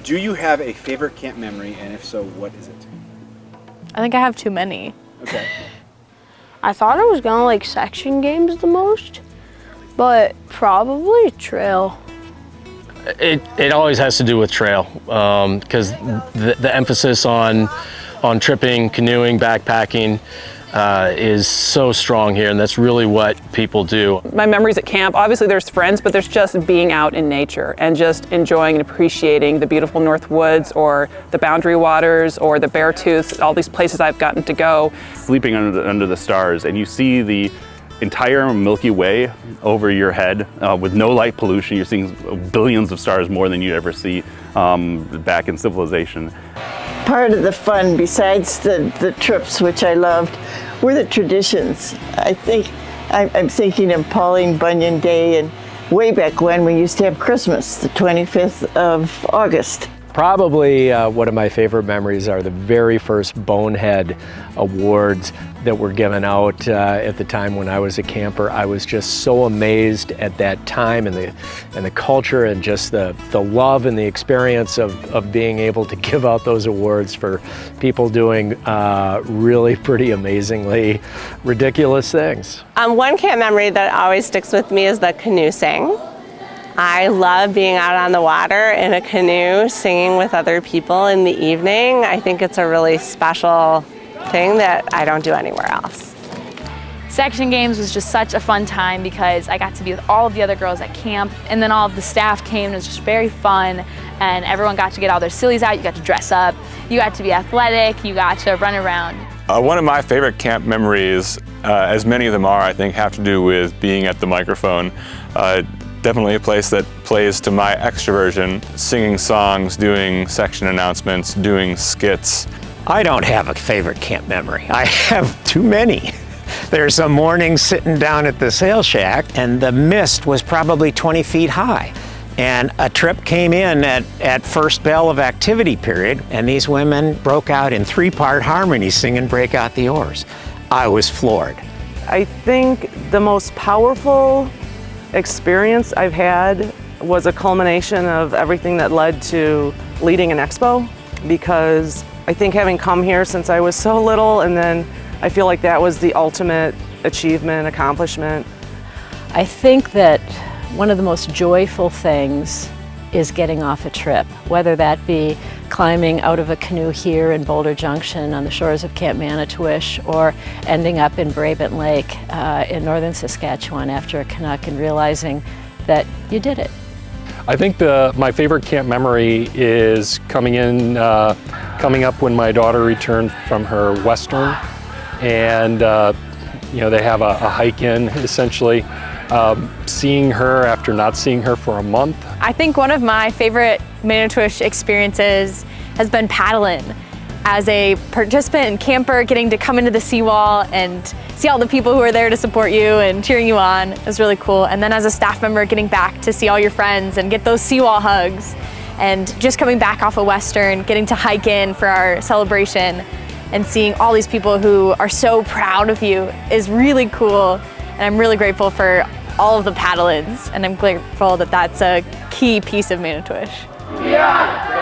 Do you have a favorite camp memory, and if so, what is it? I think I have too many. Okay. I thought I was gonna like section games the most, but probably trail. It always has to do with trail, because the emphasis on tripping, canoeing, backpacking is so strong here, and that's really what people do. My memories at camp, obviously there's friends, but there's just being out in nature and just enjoying and appreciating the beautiful North Woods or the Boundary Waters or the Beartooth, all these places I've gotten to go. Sleeping under the stars, and you see the entire Milky Way over your head with no light pollution. You're seeing billions of stars, more than you ever see back in civilization. Part of the fun, besides the trips, which I loved, were the traditions. I think I'm thinking of Pauline Bunyan Day, and way back when we used to have Christmas, the 25th of August. Probably one of my favorite memories are the very first Bonehead Awards that were given out at the time when I was a camper. I was just so amazed at that time and the culture and just the love and the experience of being able to give out those awards for people doing really pretty amazingly ridiculous things. One camp memory that always sticks with me is the Canoe Sing. I love being out on the water in a canoe, singing with other people in the evening. I think it's a really special thing that I don't do anywhere else. Section games was just such a fun time because I got to be with all of the other girls at camp, and then all of the staff came, and it was just very fun, and everyone got to get all their sillies out. You got to dress up, you got to be athletic, you got to run around. One of my favorite camp memories, as many of them are, I think, have to do with being at the microphone. Definitely a place that plays to my extroversion, singing songs, doing section announcements, doing skits. I don't have a favorite camp memory. I have too many. There's a morning sitting down at the sail shack, and the mist was probably 20 feet high. And a trip came in at first bell of activity period, and these women broke out in 3-part harmony singing Break Out the Oars. I was floored. I think the most powerful experience I've had was a culmination of everything that led to leading an expo, because I think having come here since I was so little, and then I feel like that was the ultimate achievement, accomplishment. I think that one of the most joyful things is getting off a trip, whether that be climbing out of a canoe here in Boulder Junction on the shores of Camp Manito-wish, or ending up in Brabant Lake in northern Saskatchewan after a Canuck and realizing that you did it. I think my favorite camp memory is coming up when my daughter returned from her Western, and they have a hike in, essentially. Seeing her after not seeing her for a month. I think one of my favorite Manito-wish experiences has been paddling. As a participant and camper, getting to come into the seawall and see all the people who are there to support you and cheering you on is really cool. And then as a staff member, getting back to see all your friends and get those seawall hugs. And just coming back off a Western, getting to hike in for our celebration and seeing all these people who are so proud of you is really cool. And I'm really grateful for all of the paddle-ins, and I'm grateful that that's a key piece of Manito-wish. Yeah.